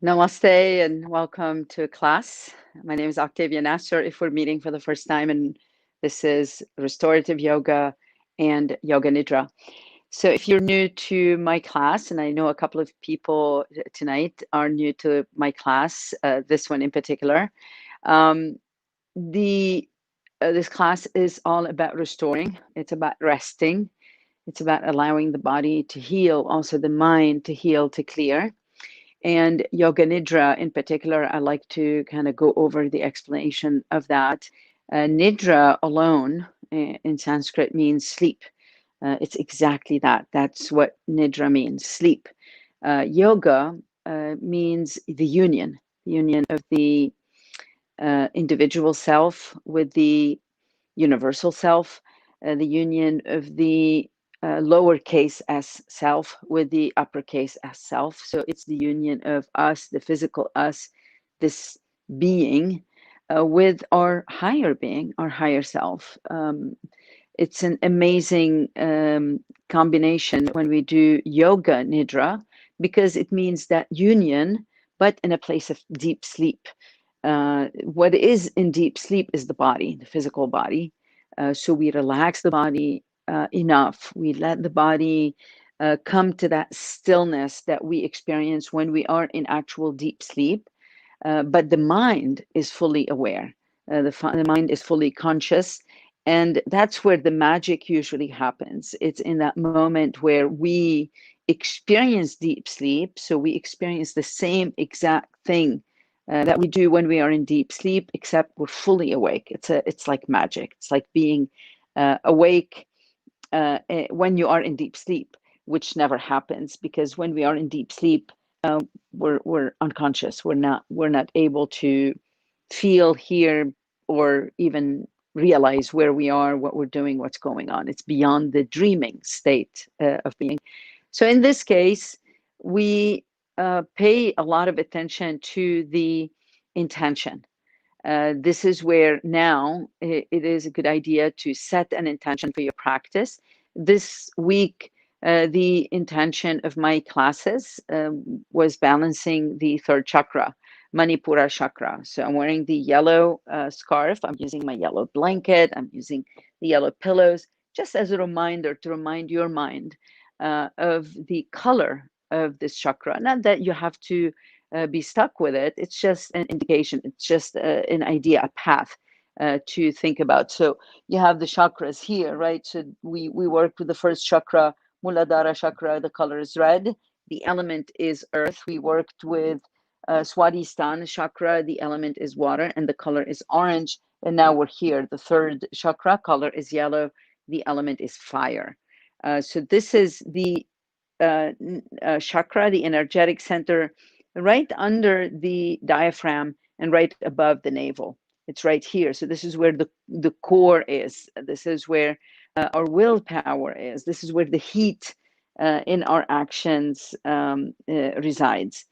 Namaste and welcome to class. My name is Octavia Nasser. If we're meeting for the first time, and this is Restorative Yoga and Yoga Nidra. So if you're new to my class, and I know a couple of people tonight are new to my class, this one in particular, um, the this class is all about restoring. It's about resting. It's about allowing the body to heal, also the mind to heal, to clear. And Yoga Nidra in particular, I like to kind of go over the explanation of that. Nidra alone in Sanskrit means sleep. It's exactly that. That's what Nidra means, sleep. Yoga means the union of the individual self with the universal self, the union of the lowercase s self with the uppercase s self. So it's the union of us, the physical us, this being, with our higher being, our higher self. It's an amazing combination when we do yoga nidra, because it means that union, but in a place of deep sleep. What is in deep sleep is the body, the physical body. So we relax the body enough. We let the body come to that stillness that we experience when we are in actual deep sleep. But the mind is fully aware. The mind is fully conscious. And that's where the magic usually happens. It's in that moment where we experience deep sleep. So we experience the same exact thing that we do when we are in deep sleep, except we're fully awake. It's like magic. It's like being awake when you are in deep sleep, which never happens, because when we are in deep sleep, we're unconscious. We're not able to feel, hear, or even realize where we are, what we're doing, what's going on. It's beyond the dreaming state of being. So in this case, we pay a lot of attention to the intention. This is where now it is a good idea to set an intention for your practice. This week, the intention of my classes was balancing the third chakra, Manipura chakra. So I'm wearing the yellow scarf. I'm using my yellow blanket. I'm using the yellow pillows, just as a reminder to remind your mind of the color of this chakra. Not that you have to be stuck with it. It's just an indication. It's just an idea, a path to think about. So you have the chakras here, right? So we worked with the first chakra, Muladhara chakra. The color is red. The element is earth. We worked with Swadhisthana chakra. The element is water, and the color is orange. And now we're here. The third chakra, color is yellow. The element is fire. So this is the chakra, the energetic center, right under the diaphragm and right above the navel. It's right here. So this is where the core is. This is where our willpower is. This is where the heat in our actions resides.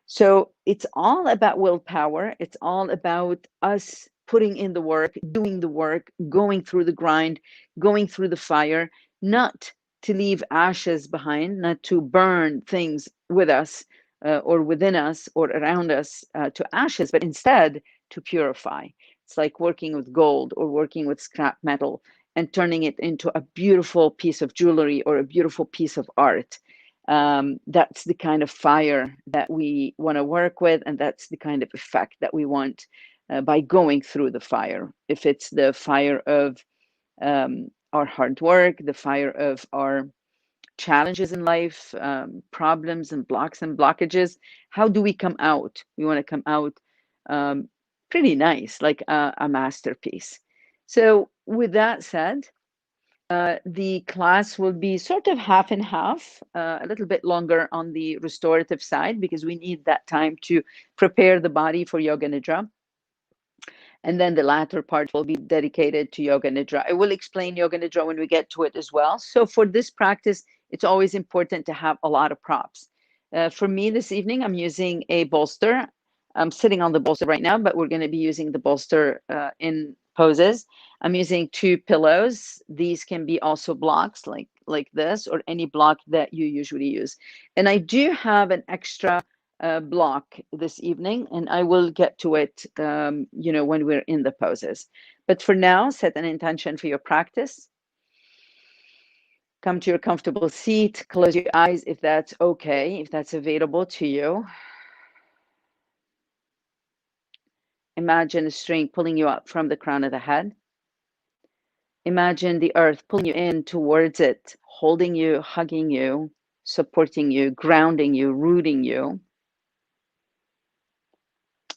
So it's all about willpower. It's all about us putting in the work, doing the work, going through the grind, going through the fire, not to leave ashes behind, not to burn things with us or within us or around us to ashes, but instead to purify. It's like working with gold or working with scrap metal and turning it into a beautiful piece of jewelry or a beautiful piece of art. That's the kind of fire that we want to work with, and that's the kind of effect that we want by going through the fire. If it's the fire of our hard work, the fire of our challenges in life, problems and blocks and blockages, how do we come out? We want to come out um, pretty nice, like a masterpiece. So, with that said, the class will be sort of half and half, a little bit longer on the restorative side because we need that time to prepare the body for Yoga Nidra. And then the latter part will be dedicated to Yoga Nidra. I will explain Yoga Nidra when we get to it as well. So for this practice, it's always important to have a lot of props. For me this evening, I'm using a bolster. I'm sitting on the bolster right now, but we're going to be using the bolster in poses. I'm using two pillows. These can be also blocks like this or any block that you usually use. And I do have an extra block this evening, and I will get to it, when we're in the poses. But for now, set an intention for your practice. Come to your comfortable seat, close your eyes if that's okay, if that's available to you. Imagine a string pulling you up from the crown of the head. Imagine the earth pulling you in towards it, holding you, hugging you, supporting you, grounding you, rooting you.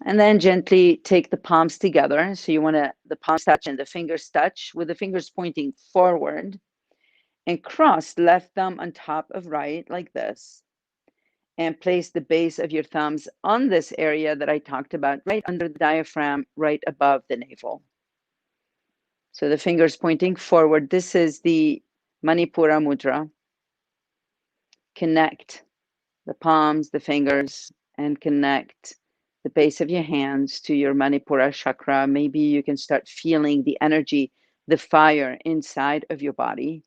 And then gently take the palms together. So you want the palms touch and the fingers touch with the fingers pointing forward, and cross left thumb on top of right like this. And place the base of your thumbs on this area that I talked about, right under the diaphragm, right above the navel. So the fingers pointing forward. This is the Manipura Mudra. Connect the palms, the fingers, and connect the base of your hands to your Manipura chakra. Maybe you can start feeling the energy, the fire inside of your body.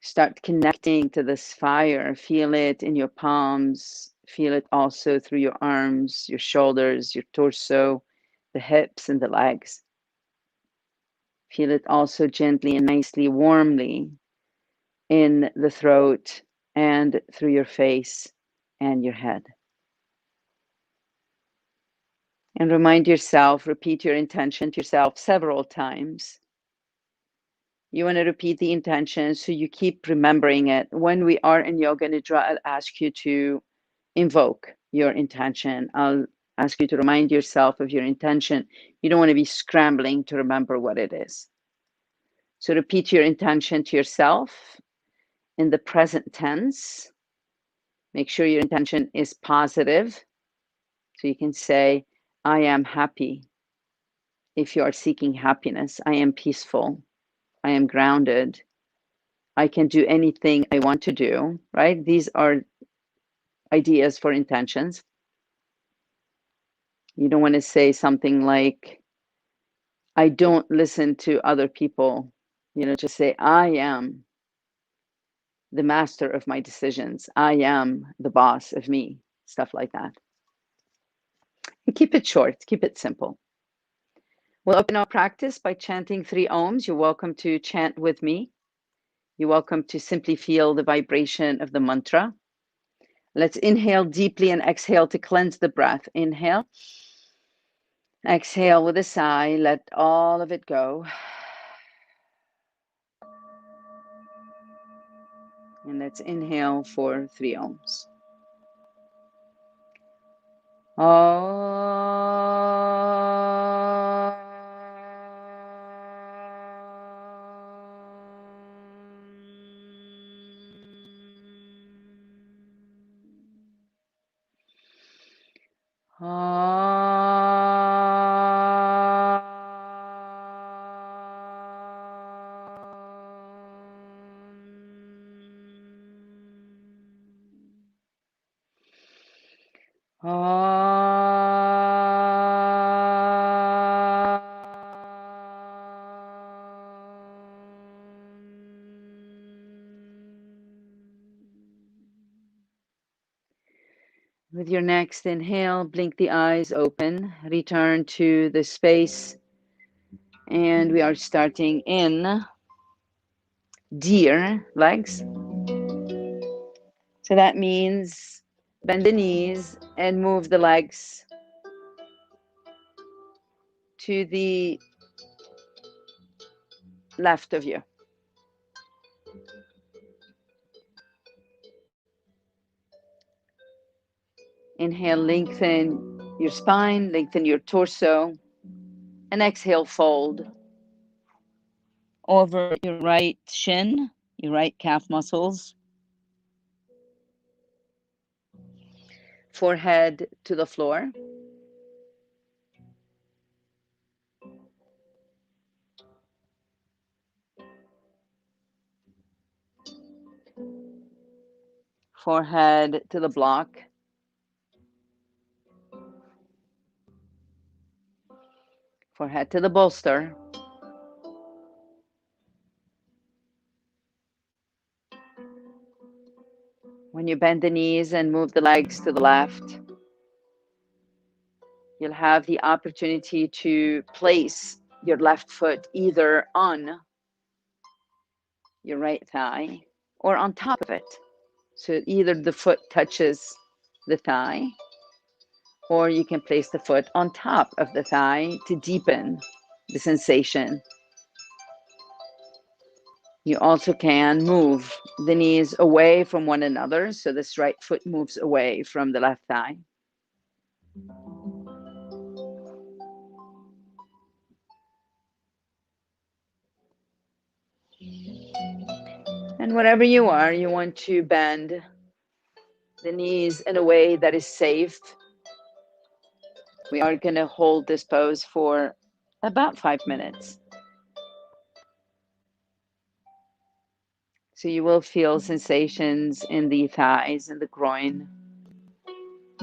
Start connecting to this fire. Feel it in your palms. Feel it also through your arms, your shoulders, your torso, the hips, and the legs. Feel it also gently and nicely, warmly in the throat and through your face and your head. And remind yourself, repeat your intention to yourself several times. You want to repeat the intention so you keep remembering it. When we are in Yoga Nidra, I'll ask you to invoke your intention. I'll ask you to remind yourself of your intention. You don't want to be scrambling to remember what it is. So repeat your intention to yourself in the present tense. Make sure your intention is positive. So you can say, I am happy. If you are seeking happiness, I am peaceful. I am grounded. I can do anything I want to do, right? These are ideas for intentions. You don't want to say something like, I don't listen to other people. Just say, I am the master of my decisions. I am the boss of me, stuff like that. And keep it short, keep it simple. We'll open our practice by chanting 3 ohms. You're welcome to chant with me. You're welcome to simply feel the vibration of the mantra. Let's inhale deeply and exhale to cleanse the breath. Inhale. Exhale with a sigh. Let all of it go. And let's inhale for 3 ohms. With your next inhale, blink the eyes open, return to the space, and we are starting in deer legs. So that means bend the knees and move the legs to the left of you. Inhale, lengthen your spine, lengthen your torso, and exhale, fold over your right shin, your right calf muscles, forehead to the floor. Forehead to the block. Forehead to the bolster. When When you bend the knees and move the legs to the left, you'll have the opportunity to place your left foot either on your right thigh or on top of it. So either the foot touches the thigh, or you can place the foot on top of the thigh to deepen the sensation. You also can move the knees away from one another, so this right foot moves away from the left thigh. And wherever you are, you want to bend the knees in a way that is safe. We are going to hold this pose for about 5 minutes. So you will feel sensations in the thighs and the groin,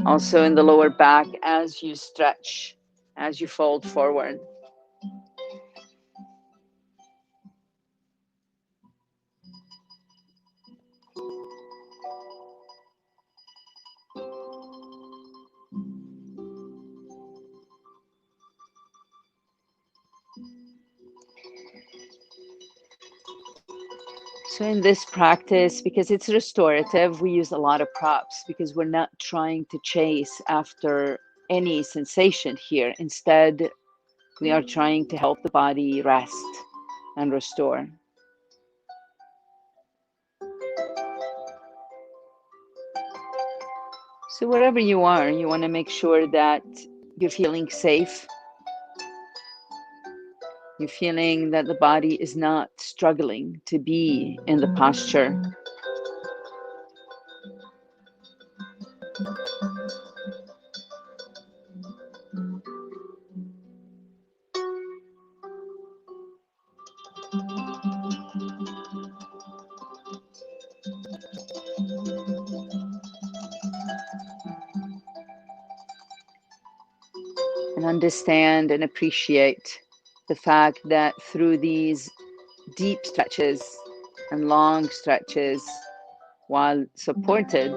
also in the lower back as you stretch, as you fold forward. So in this practice, because it's restorative, we use a lot of props because we're not trying to chase after any sensation here. Instead, we are trying to help the body rest and restore. So wherever you are, you want to make sure that you're feeling safe. You're feeling that the body is not struggling to be in the posture. And understand and appreciate the fact that through these deep stretches and long stretches, while supported,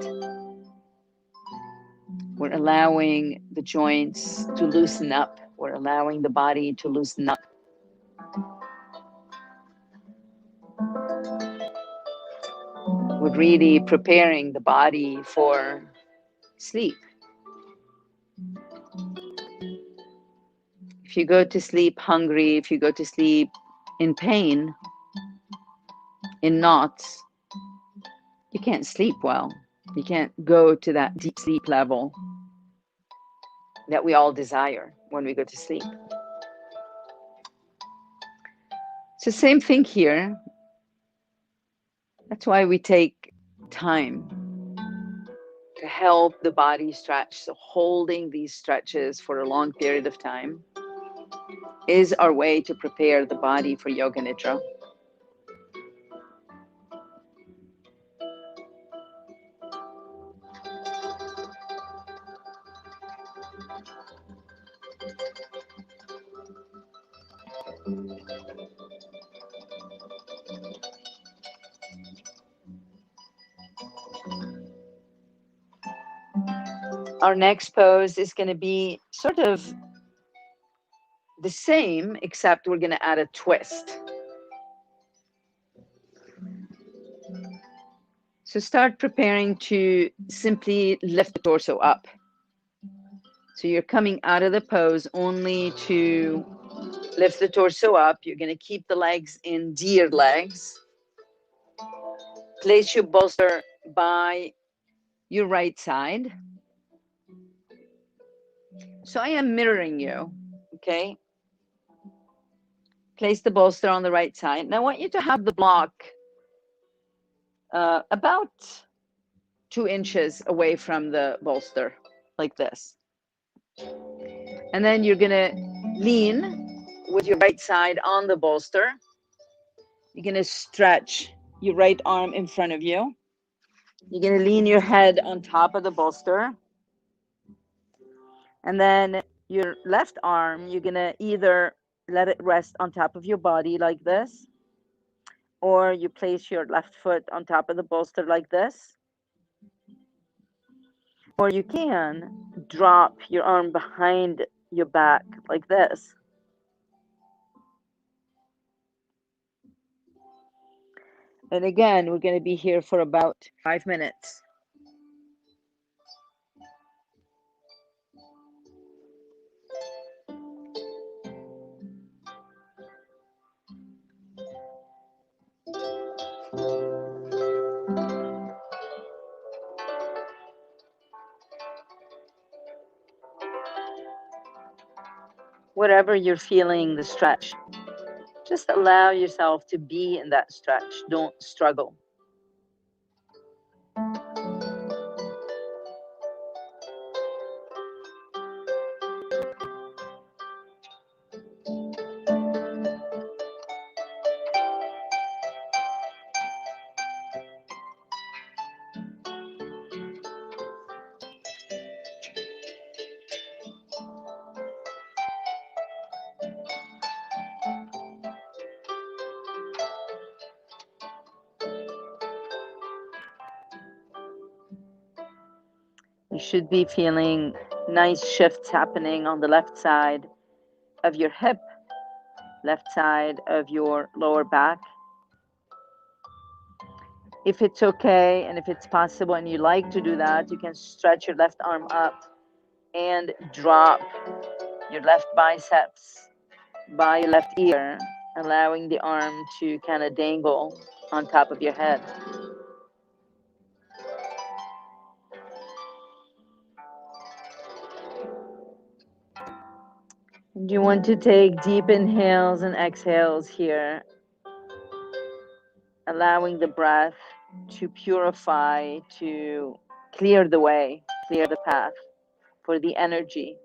we're allowing the joints to loosen up. We're allowing the body to loosen up. We're really preparing the body for sleep. If you go to sleep hungry, if you go to sleep in pain, in knots, you can't sleep well. You can't go to that deep sleep level that we all desire when we go to sleep. So same thing here. That's why we take time to help the body stretch. So holding these stretches for a long period of time is our way to prepare the body for Yoga Nidra. Our next pose is going to be sort of the same, except we're going to add a twist. So start preparing to simply lift the torso up. So you're coming out of the pose only to lift the torso up. You're going to keep the legs in deer legs. Place your bolster by your right side. So I am mirroring you, okay? Place the bolster on the right side. Now I want you to have the block about 2 inches away from the bolster, like this. And then you're going to lean with your right side on the bolster. You're going to stretch your right arm in front of you. You're going to lean your head on top of the bolster. And then your left arm, you're going to either let it rest on top of your body like this, or you place your left foot on top of the bolster like this. Or you can drop your arm behind your back like this. And again, we're going to be here for about 5 minutes. Whatever you're feeling the stretch, just allow yourself to be in that stretch. Don't struggle. You should be feeling nice shifts happening on the left side of your hip, left side of your lower back. If it's okay and if it's possible and you like to do that, you can stretch your left arm up and drop your left biceps by your left ear, allowing the arm to kind of dangle on top of your head. And you want to take deep inhales and exhales here, allowing the breath to purify, to clear the way, clear the path for the energy.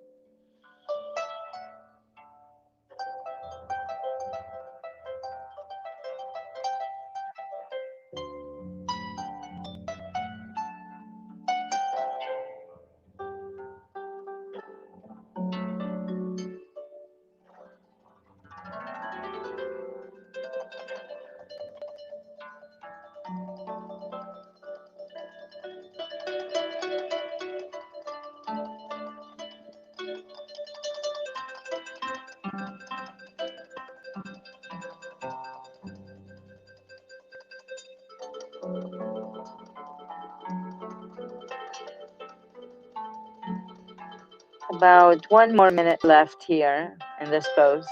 About 1 more minute left here in this pose.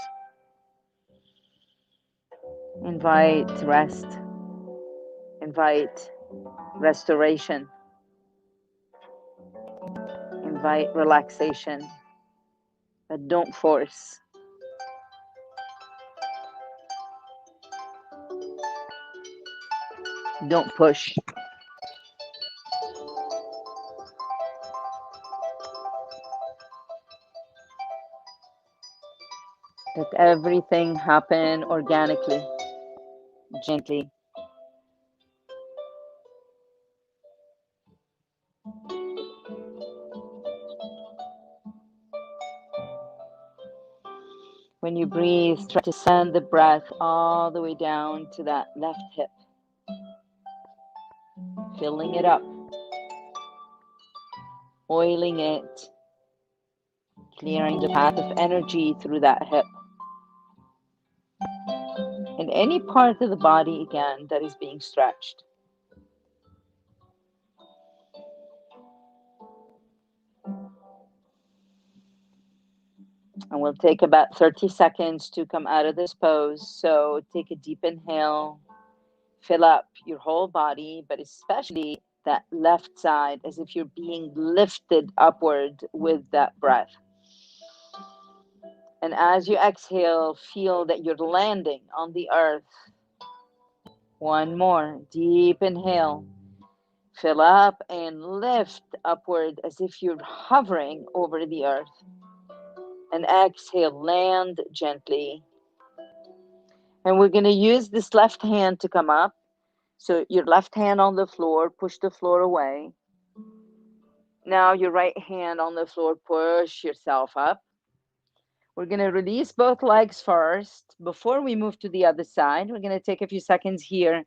Invite rest, invite restoration, invite relaxation, but don't force. Don't push. Let everything happen organically, gently. When you breathe, try to send the breath all the way down to that left hip, filling it up, oiling it, clearing the path of energy through that hip. And any part of the body, again, that is being stretched. And we'll take about 30 seconds to come out of this pose. So take a deep inhale, fill up your whole body, but especially that left side, as if you're being lifted upward with that breath. And as you exhale, feel that you're landing on the earth. One more deep inhale. Fill up and lift upward as if you're hovering over the earth. And exhale, land gently. And we're going to use this left hand to come up. So your left hand on the floor, push the floor away. Now your right hand on the floor, push yourself up. We're going to release both legs first. Before we move to the other side, we're going to take a few seconds here,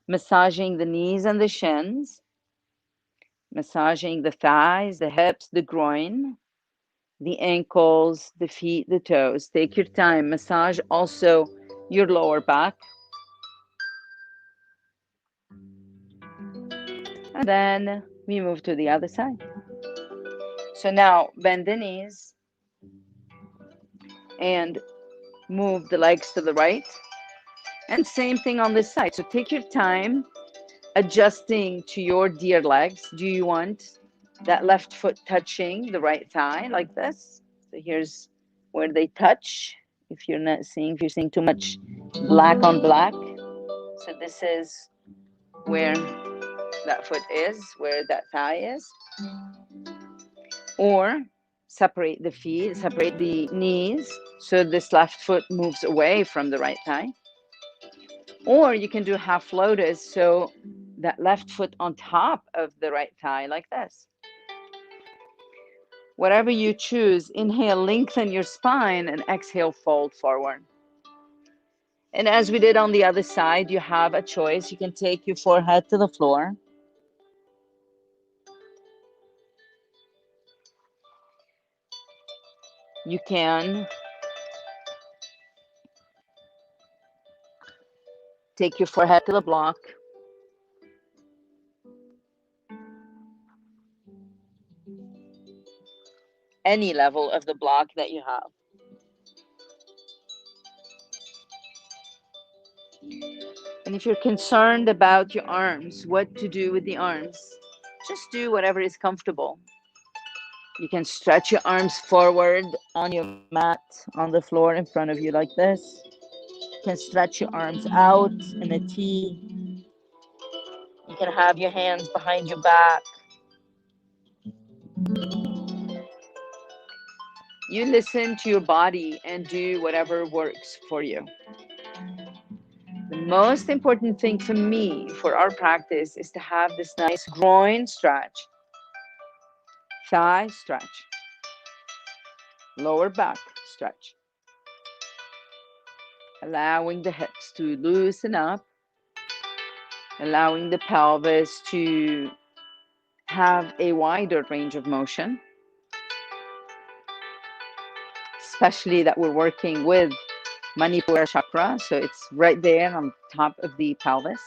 massaging the knees and the shins. massaging the thighs, the hips, the groin, the ankles, the feet, the toes. Take your time. Massage also your lower back. And then we move to the other side. So now bend the knees and move the legs to the right. And same thing on this side. So take your time adjusting to your deer legs. Do you want that left foot touching the right thigh like this? So here's where they touch. If you're not seeing, if you're seeing too much black on black. So this is where that foot is, where that thigh is. Or separate the feet, separate the knees, so this left foot moves away from the right thigh. Or you can do half lotus, so that left foot on top of the right thigh, like this. Whatever you choose, inhale, lengthen your spine, and exhale, fold forward. And as we did on the other side, you have a choice. You can take your forehead to the floor. You can take your forehead to the block. Any level of the block that you have. And if you're concerned about your arms, what to do with the arms, just do whatever is comfortable. You can stretch your arms forward on your mat, on the floor in front of you like this. You can stretch your arms out in a T. You can have your hands behind your back. You listen to your body and do whatever works for you. The most important thing for me, for our practice, is to have this nice groin stretch, thigh stretch, lower back stretch, allowing the hips to loosen up, allowing the pelvis to have a wider range of motion, especially that we're working with Manipura chakra, so it's right there on top of the pelvis.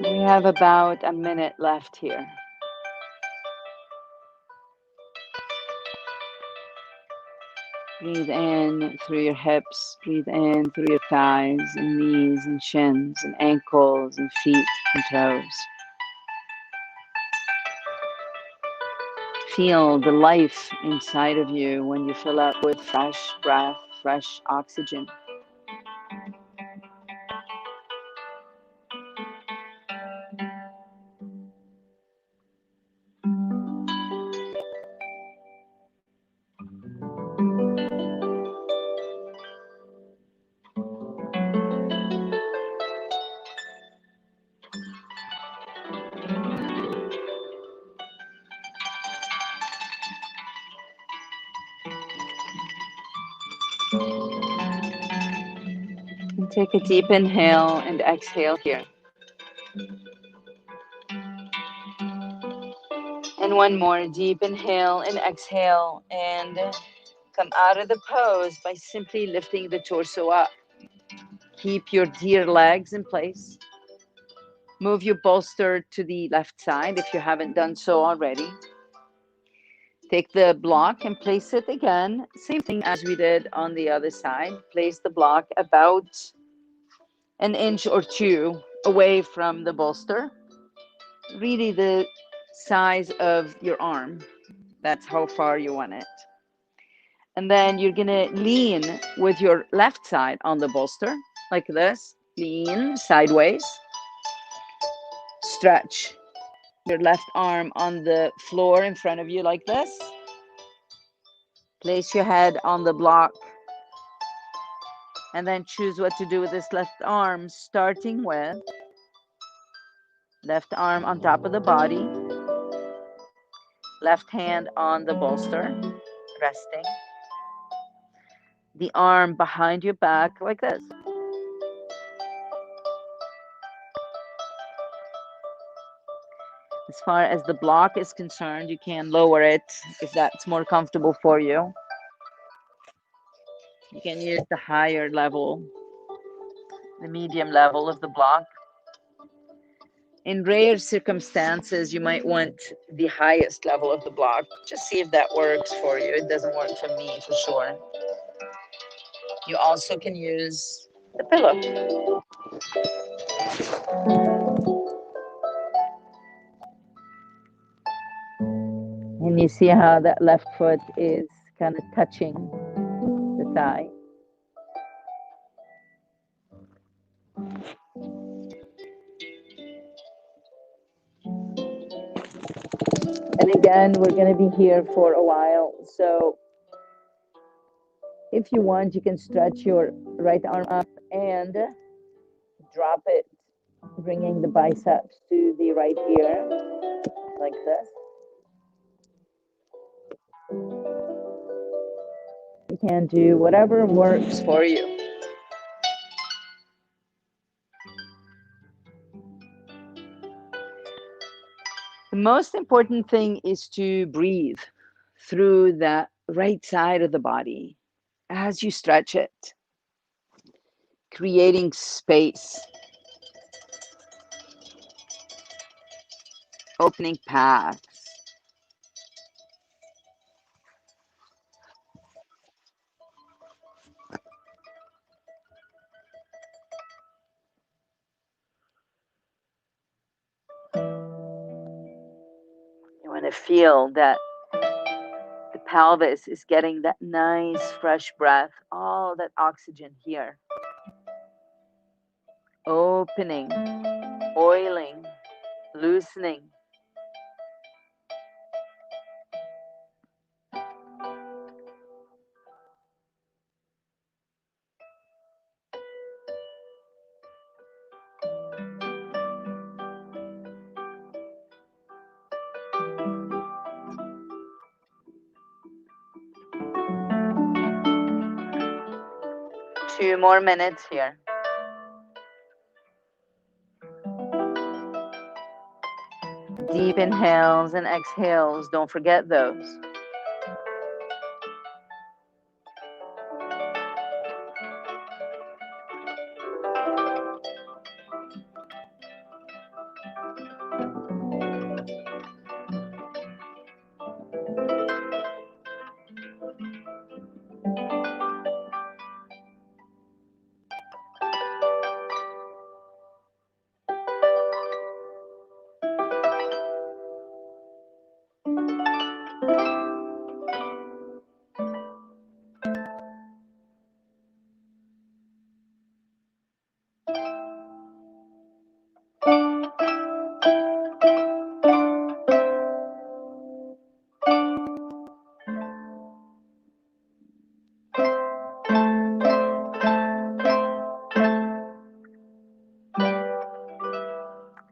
We have about a minute left here. Breathe in through your hips, breathe in through your thighs and knees and shins and ankles and feet and toes. Feel the life inside of you when you fill up with fresh breath, fresh oxygen. And take a deep inhale and exhale here. And one more deep inhale and exhale, and Come out of the pose by simply lifting the torso up. Keep your deer legs in place. Move your bolster to the left side if you haven't done so already. Take the block and place it again. Same thing as we did on the other side. Place the block about an inch or two away from the bolster. Really the size of your arm. That's how far you want it. And then you're going to lean with your left side on the bolster, like this. Lean sideways. Stretch your left arm on the floor in front of you, like this. Place your head on the block. And then choose what to do with this left arm, starting with left arm on top of the body. Left hand on the bolster, resting. The arm behind your back, like this. As far as the block is concerned, you can lower it if that's more comfortable for you. You can use the higher level, the medium level of the block. In rare circumstances, you might want the highest level of the block. Just see if that works for you. It doesn't work for me, for sure. You also can use the pillow. And you see how that left foot is kind of touching the thigh. And again, we're going to be here for a while. So if you want, you can stretch your right arm up and drop it, bringing the biceps to the right ear, like this. You can do whatever works for you. The most important thing is to breathe through the right side of the body as you stretch it, creating space, opening paths. You want to feel that the pelvis is getting that nice fresh breath, all that oxygen here. Opening, oiling, loosening. Two more minutes here. Deep inhales and exhales, don't forget those.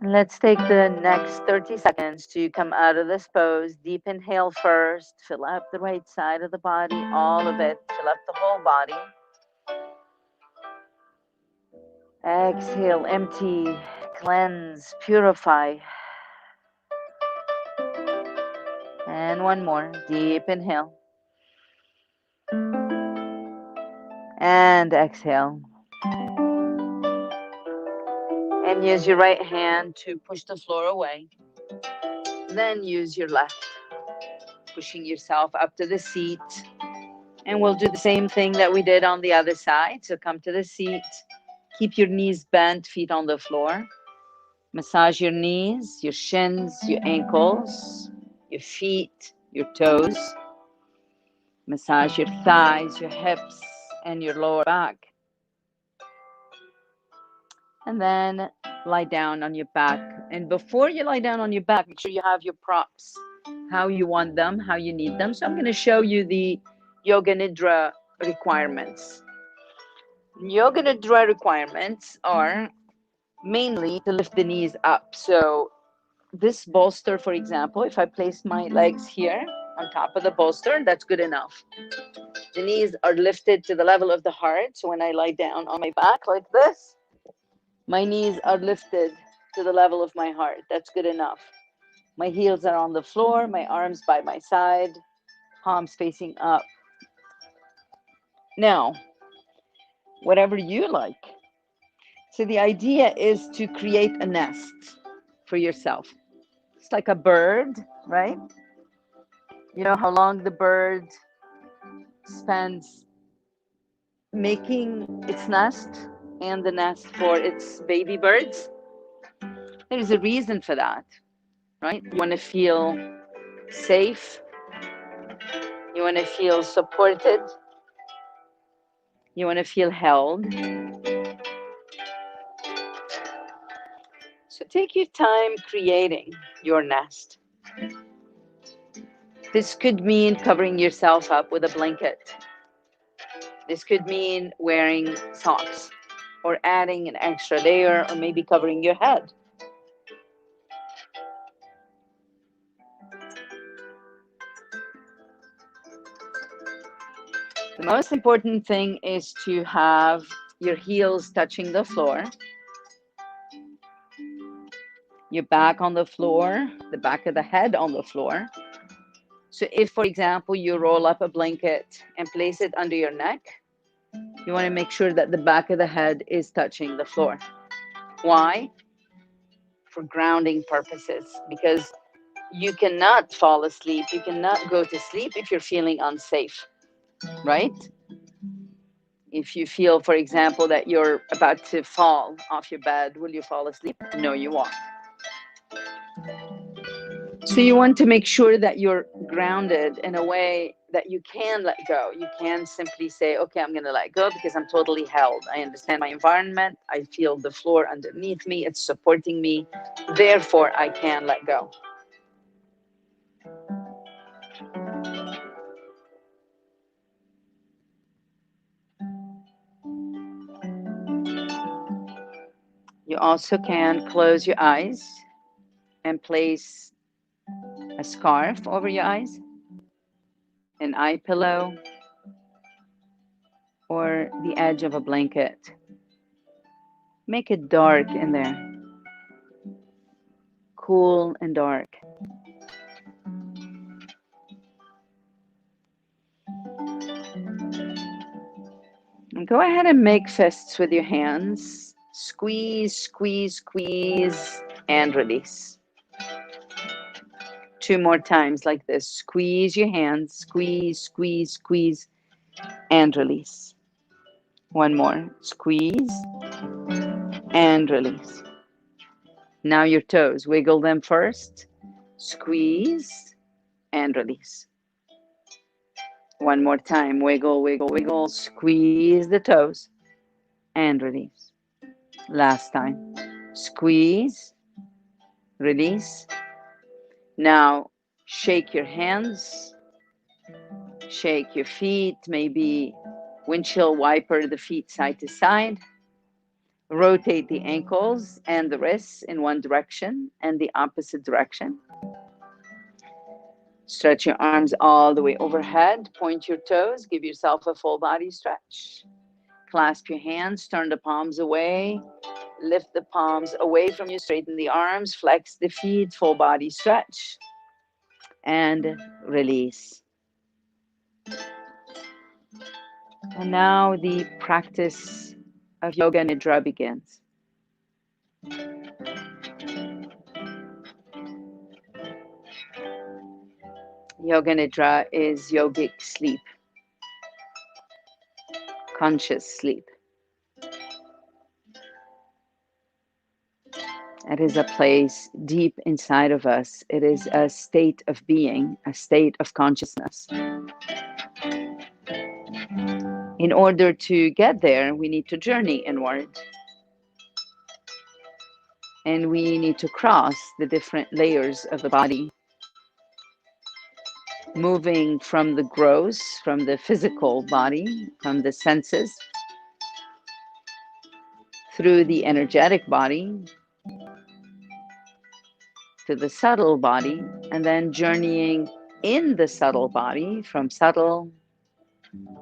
Let's take the next 30 seconds to come out of this pose. Deep inhale first. Fill up the right side of the body, all of it. Fill up the whole body. Exhale, empty, cleanse, purify. And one more. Deep inhale. And exhale. And use your right hand to push the floor away. Then use your left, pushing yourself up to the seat. And we'll do the same thing that we did on the other side. So come to the seat, keep your knees bent, feet on the floor. Massage your knees, your shins, your ankles, your feet, your toes. Massage your thighs, your hips, and your lower back. And then lie down on your back. And before you lie down on your back, make sure you have your props, how you want them, how you need them. So I'm going to show you the Yoga Nidra requirements. Yoga Nidra requirements are mainly to lift the knees up. So this bolster, for example, if I place my legs here on top of the bolster, that's good enough. The knees are lifted to the level of the heart. So when I lie down on my back like this, my knees are lifted to the level of my heart. That's good enough. My heels are on the floor, my arms by my side, palms facing up. Now, whatever you like. So the idea is to create a nest for yourself. It's like a bird, right? You know how long the bird spends making its nest and the nest for its baby birds? There's a reason for that, right? You want to feel safe, you want to feel supported, you want to feel held. So take your time creating your nest. This could mean covering yourself up with a blanket. This could mean wearing socks or adding an extra layer or maybe covering your head. The most important thing is to have your heels touching the floor, your back on the floor, the back of the head on the floor. So if, for example, you roll up a blanket and place it under your neck, you want to make sure that the back of the head is touching the floor. Why? For grounding purposes, because you cannot fall asleep, you cannot go to sleep if you're feeling unsafe, right? If you feel, for example, that you're about to fall off your bed, will you fall asleep? No, you won't. So you want to make sure that you're grounded in a way that you can let go. You can simply say, okay, I'm going to let go because I'm totally held. I understand my environment. I feel the floor underneath me. It's supporting me. Therefore, I can let go. You also can close your eyes and place a scarf over your eyes, an eye pillow, or the edge of a blanket. Make it dark in there, cool and dark. And go ahead and make fists with your hands. Squeeze, squeeze, squeeze, and release. 2 more times like this. Squeeze your hands, squeeze, squeeze, squeeze, and release. 1 more. Squeeze and release. Now your toes, wiggle them first. Squeeze and release. 1 more time. Wiggle, wiggle, wiggle. Squeeze the toes and release. Last time. Squeeze, release. Now shake your hands, shake your feet, maybe windshield wiper the feet side to side. Rotate the ankles and the wrists in one direction and the opposite direction. Stretch your arms all the way overhead. Point your toes. Give yourself a full body stretch. Clasp your hands. Turn the palms away. Lift the palms away from you. Straighten the arms. Flex the feet. Full body stretch. And release. And now the practice of Yoga Nidra begins. Yoga Nidra is yogic sleep, conscious sleep. It is a place deep inside of us. It is a state of being, a state of consciousness. In order to get there, we need to journey inward. And we need to cross the different layers of the body, moving from the gross, from the physical body, from the senses, through the energetic body, to the subtle body, and then journeying in the subtle body from subtle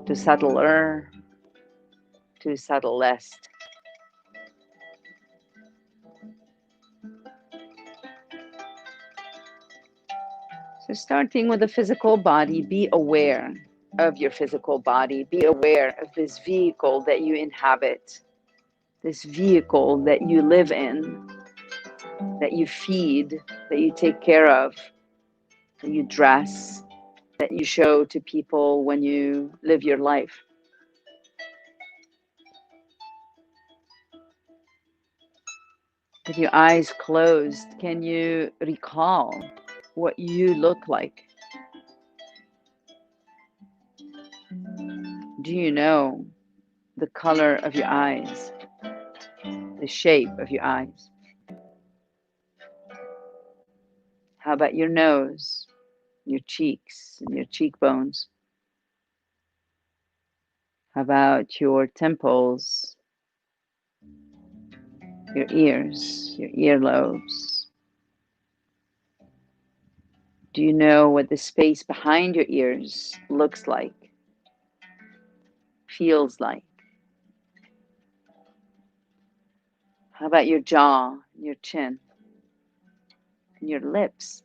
to subtler to subtlest. So starting with the physical body, be aware of your physical body. Be aware of this vehicle that you inhabit, this vehicle that you live in, that you feed, that you take care of, that you dress, that you show to people when you live your life. With your eyes closed, can you recall what you look like? Do you know the color of your eyes, the shape of your eyes? How about your nose, your cheeks, and your cheekbones? How about your temples, your ears, your earlobes? Do you know what the space behind your ears looks like, feels like? How about your jaw, your chin, and your lips?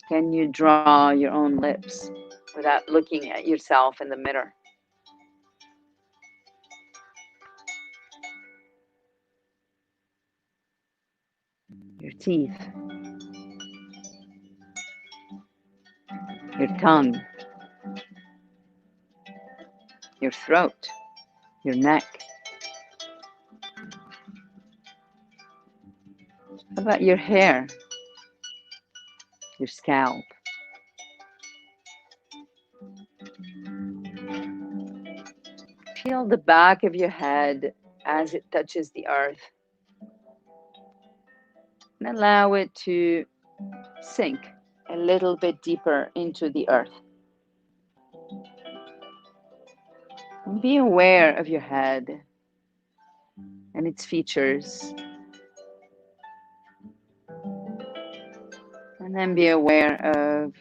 Can you draw your own lips without looking at yourself in the mirror? Your teeth, your tongue, your throat, your neck. How about your hair, your scalp? Feel the back of your head as it touches the earth and allow it to sink a little bit deeper into the earth. And be aware of your head and its features. And then be aware of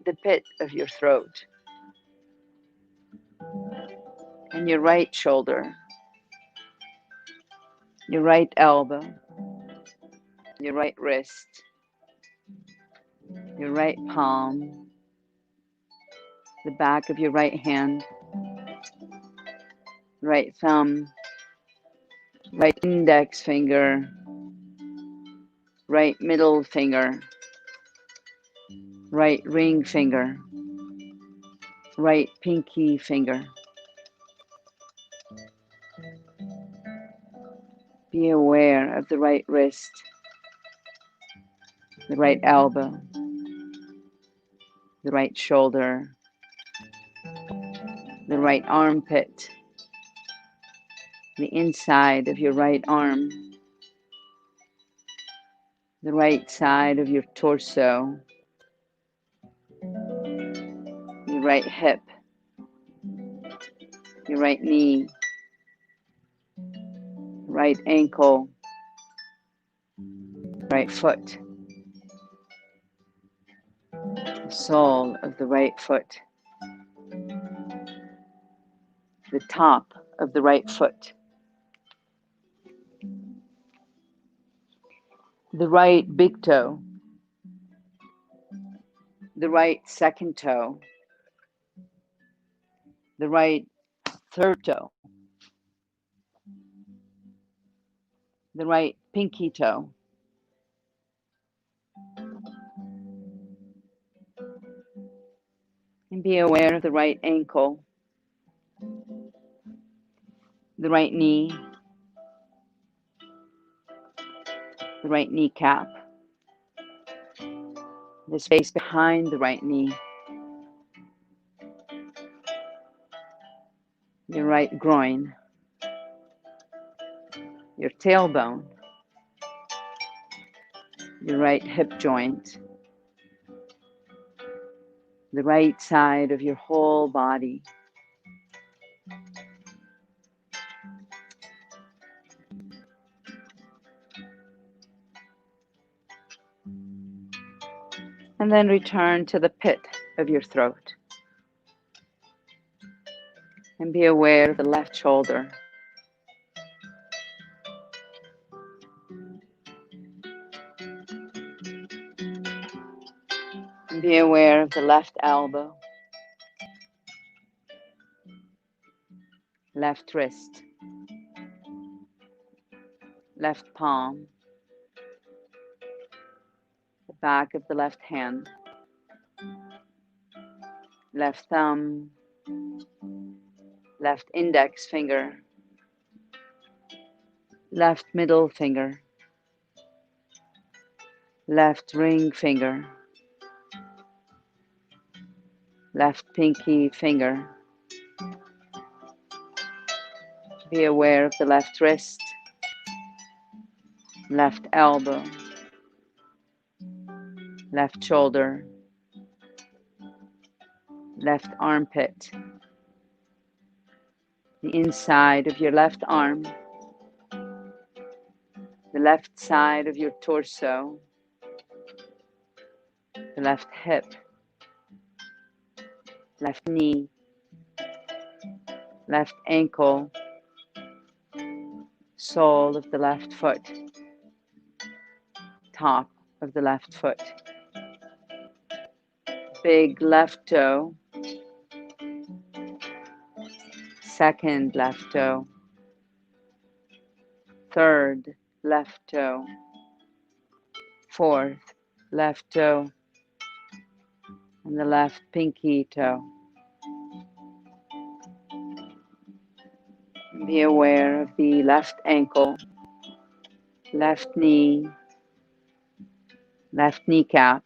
the pit of your throat and your right shoulder, your right elbow, your right wrist, your right palm, the back of your right hand, right thumb, right index finger, right middle finger, right ring finger, right pinky finger. Be aware of the right wrist, the right elbow, the right shoulder, the right armpit, the inside of your right arm, the right side of your torso, your right hip, your right knee, right ankle, right foot, the sole of the right foot, the top of the right foot, the right big toe, the right second toe, the right third toe, the right pinky toe, and be aware of the right ankle, the right knee, the right kneecap, the space behind the right knee, your right groin, your tailbone, your right hip joint, the right side of your whole body. And then return to the pit of your throat. And be aware of the left shoulder. And be aware of the left elbow, left wrist, left palm, the back of the left hand, left thumb, left index finger, left middle finger, left ring finger, left pinky finger. Be aware of the left wrist, left elbow, left shoulder, left armpit, the inside of your left arm, the left side of your torso, the left hip, left knee, left ankle, sole of the left foot, top of the left foot, big left toe, second left toe, third left toe, fourth left toe, and the left pinky toe. Be aware of the left ankle, left knee, left kneecap,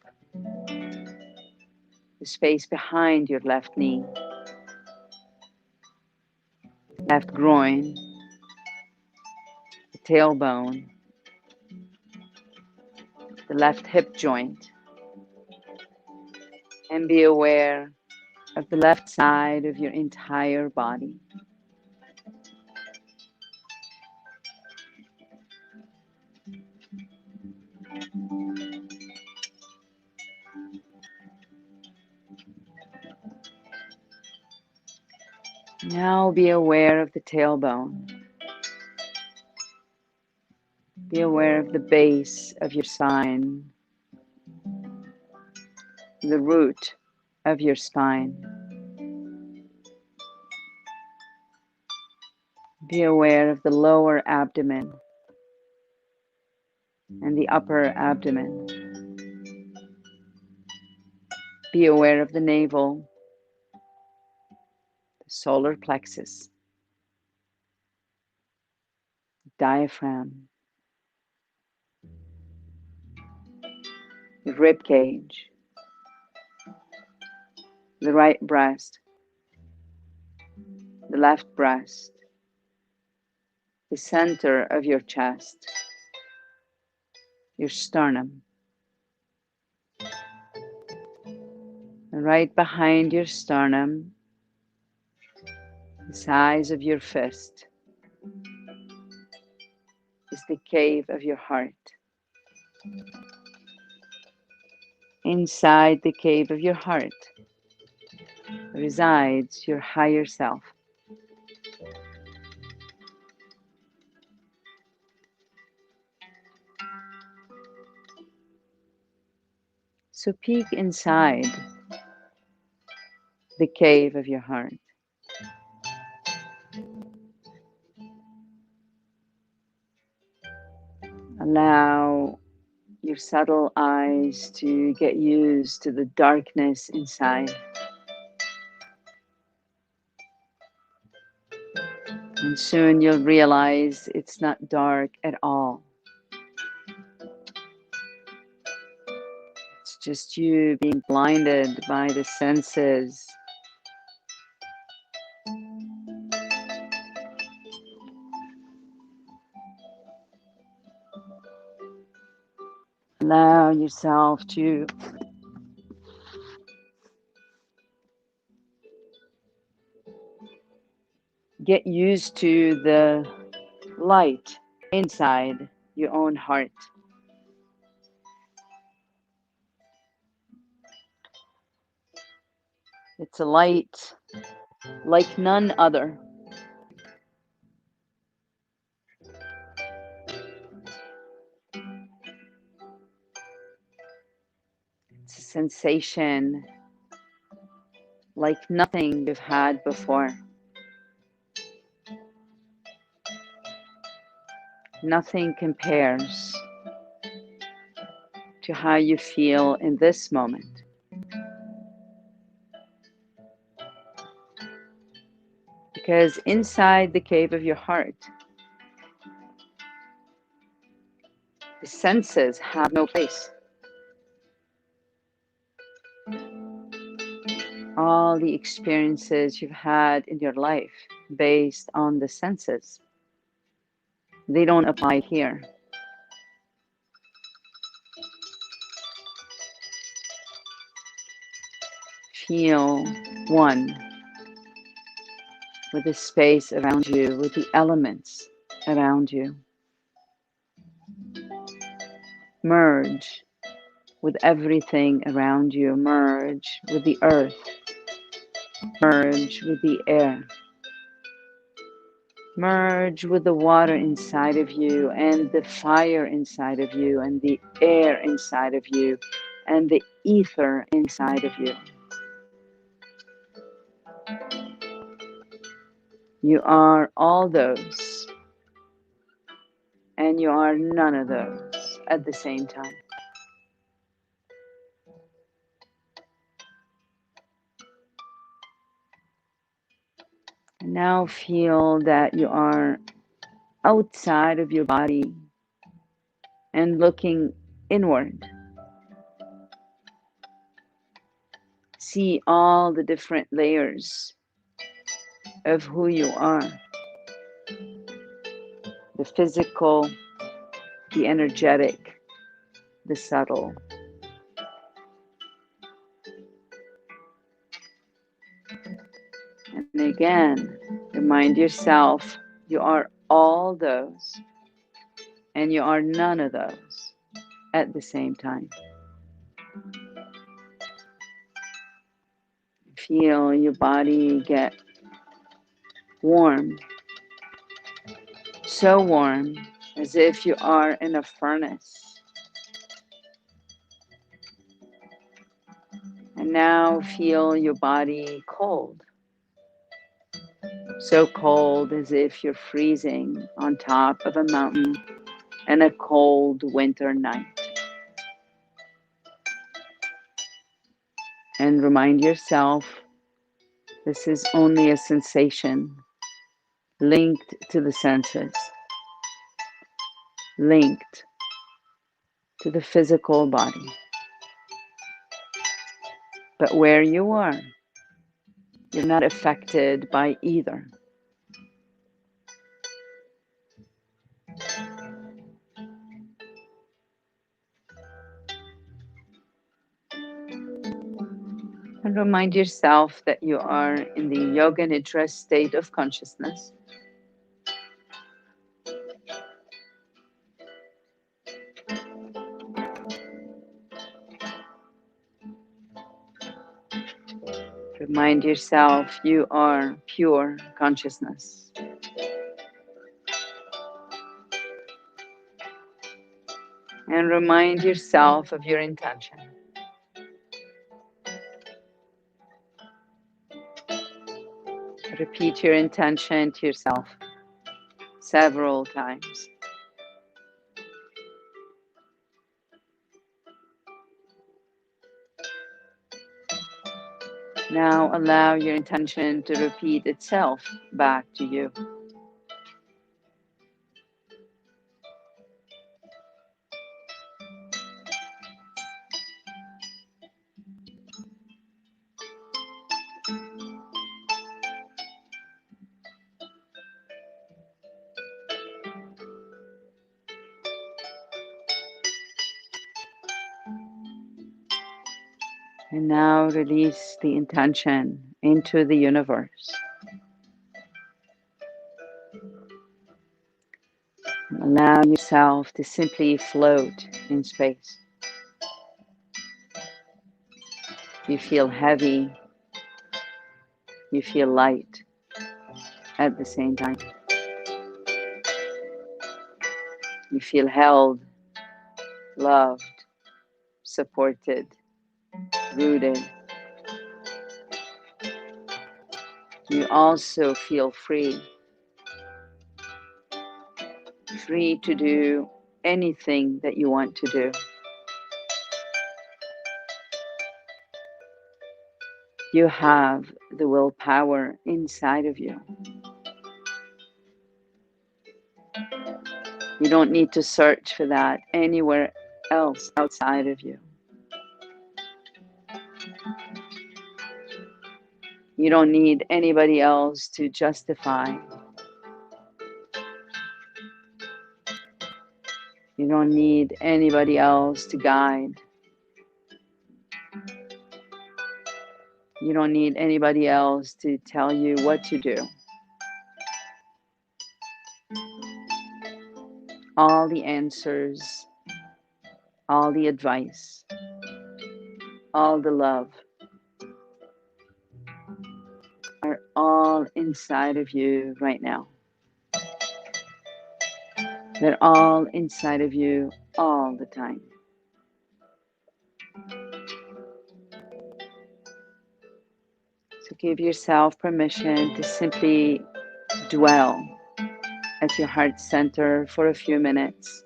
the space behind your left knee, left groin, the tailbone, the left hip joint, and be aware of the left side of your entire body. Now be aware of the tailbone. Be aware of the base of your spine, the root of your spine. Be aware of the lower abdomen and the upper abdomen. Be aware of the navel, the solar plexus, diaphragm, the rib cage, the right breast, the left breast, the center of your chest, your sternum, and right behind your sternum, the size of your fist, is the cave of your heart. Inside the cave of your heart resides your higher self. So peek inside the cave of your heart. Allow your subtle eyes to get used to the darkness inside. And soon you'll realize it's not dark at all. It's just you being blinded by the senses. Allow yourself to get used to the light inside your own heart. It's a light like none other. It's a sensation like nothing you've had before. Nothing compares to how you feel in this moment. Because inside the cave of your heart, the senses have no place. All the experiences you've had in your life based on the senses, they don't apply here. Feel one with the space around you, with the elements around you. Merge with everything around you. Merge with the earth. Merge with the air. Merge with the water inside of you, and the fire inside of you, and the air inside of you, and the ether inside of you. You are all those, and you are none of those at the same time. And now feel that you are outside of your body and looking inward. See all the different layers of who you are. The physical, the energetic, the subtle. And again, remind yourself you are all those and you are none of those at the same time. Feel your body get warm, so warm as if you are in a furnace. And now feel your body cold, so cold as if you're freezing on top of a mountain in a cold winter night. And remind yourself this is only a sensation linked to the senses, linked to the physical body. But where you are, you're not affected by either. And remind yourself that you are in the Yoga Nidra state of consciousness. Remind yourself you are pure consciousness. And remind yourself of your intention. Repeat your intention to yourself several times. Now allow your intention to repeat itself back to you. And now release the intention into the universe. Allow yourself to simply float in space. You feel heavy, you feel light at the same time. You feel held, loved, supported, rooted. You also feel free, free to do anything that you want to do. You have the willpower inside of you. You don't need to search for that anywhere else outside of you. You don't need anybody else to justify. You don't need anybody else to guide. You don't need anybody else to tell you what to do. All the answers, all the advice, all the love are all inside of you right now. They're all inside of you all the time. So give yourself permission to simply dwell at your heart center for a few minutes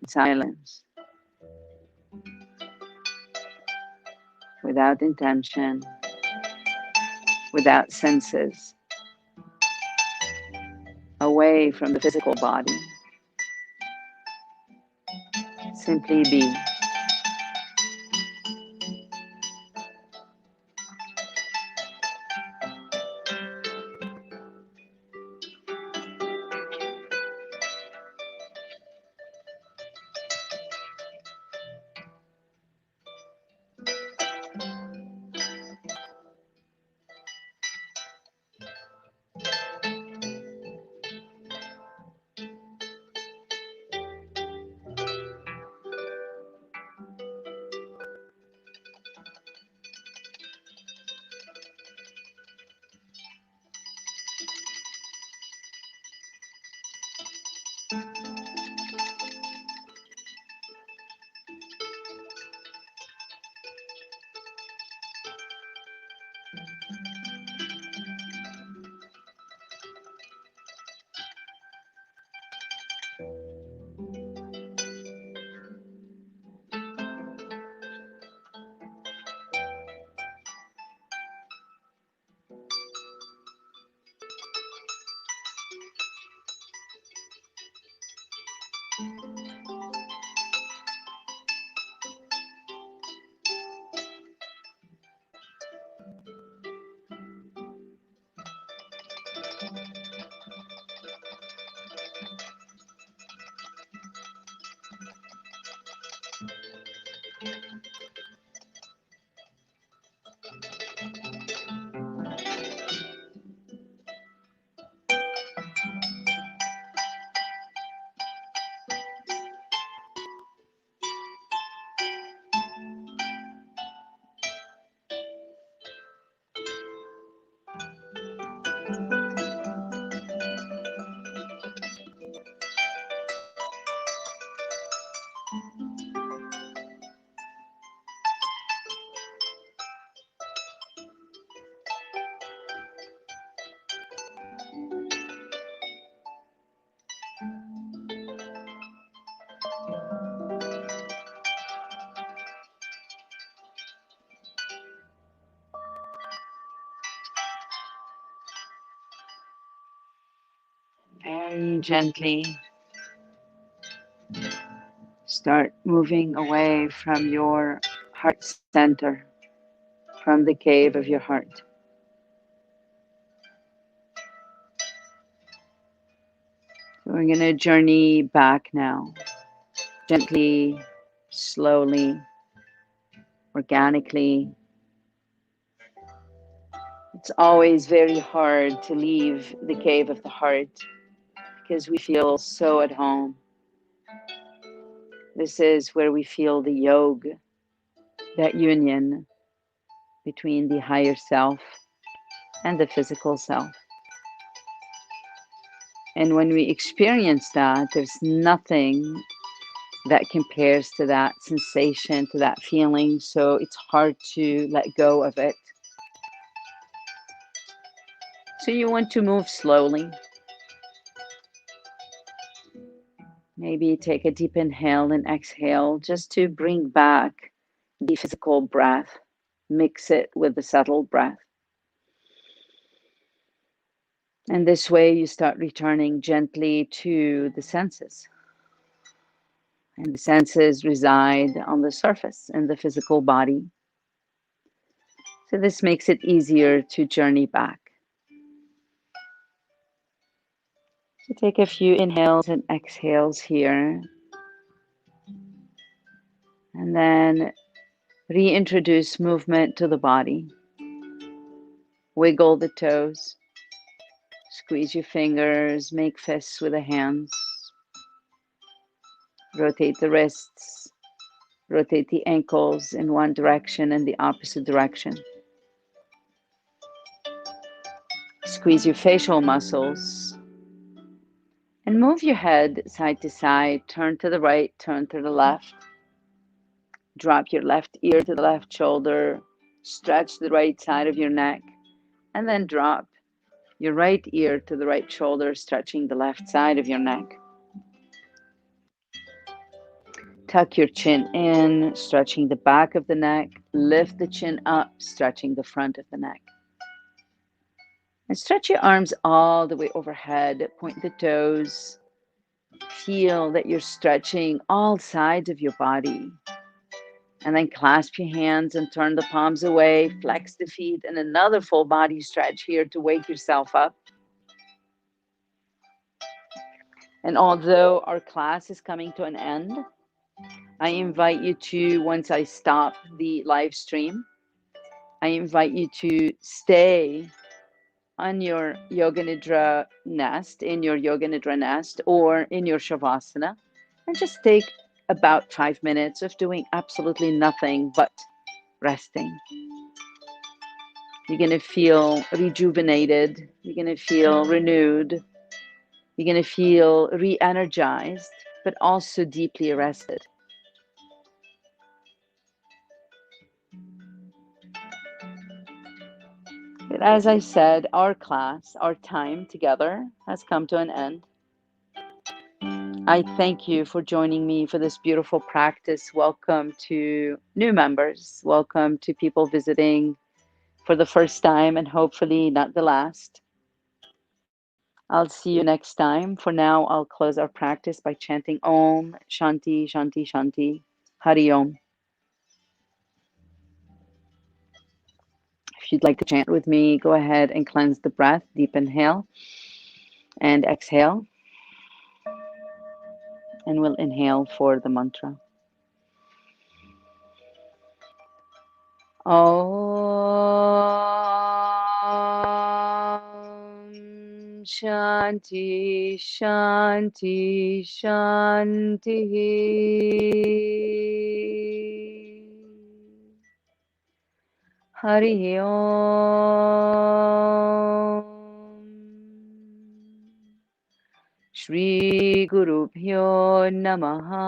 in silence, without intention, without senses, away from the physical body. Simply be. and gently start moving away from your heart center, from the cave of your heart. So we're going to journey back now, gently, slowly, organically. It's always very hard to leave the cave of the heart because we feel so at home. This is where we feel the yoga, that union between the higher self and the physical self. And when we experience that, there's nothing that compares to that sensation, to that feeling. So it's hard to let go of it. So you want to move slowly. Maybe take a deep inhale and exhale just to bring back the physical breath. Mix it with the subtle breath. And this way you start returning gently to the senses. And the senses reside on the surface in the physical body. So this makes it easier to journey back. So take a few inhales and exhales here. And then reintroduce movement to the body. Wiggle the toes. Squeeze your fingers, make fists with the hands. Rotate the wrists. Rotate the ankles in one direction and the opposite direction. Squeeze your facial muscles. And move your head side to side. Turn to the right, turn to the left. Drop your left ear to the left shoulder. Stretch the right side of your neck. And then drop your right ear to the right shoulder, stretching the left side of your neck. Tuck your chin in, stretching the back of the neck. Lift the chin up, stretching the front of the neck. And stretch your arms all the way overhead. Point the toes. Feel that you're stretching all sides of your body. And then clasp your hands and turn the palms away. Flex the feet and another full body stretch here to wake yourself up. And although our class is coming to an end, I invite you to, once I stop the live stream, I invite you to stay on your Yoga Nidra nest, in your Yoga Nidra nest, or in your Shavasana, and just take about 5 minutes of doing absolutely nothing but resting. You're going to feel rejuvenated. You're going to feel renewed. You're going to feel re-energized, but also deeply rested. But as I said, our class, our time together has come to an end. I thank you for joining me for this beautiful practice. Welcome to new members. Welcome to people visiting for the first time and hopefully not the last. I'll see you next time. For now, I'll close our practice by chanting Om Shanti Shanti Shanti Hari Om. If you'd like to chant with me, go ahead and cleanse the breath. Deep inhale and exhale. And we'll inhale for the mantra. Om Shanti Shanti Shanti Hari Om Shri Guru Bhyo Namaha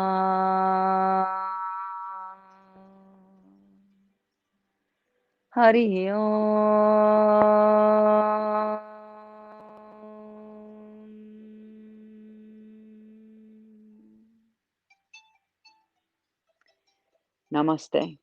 Hari Om Namaste.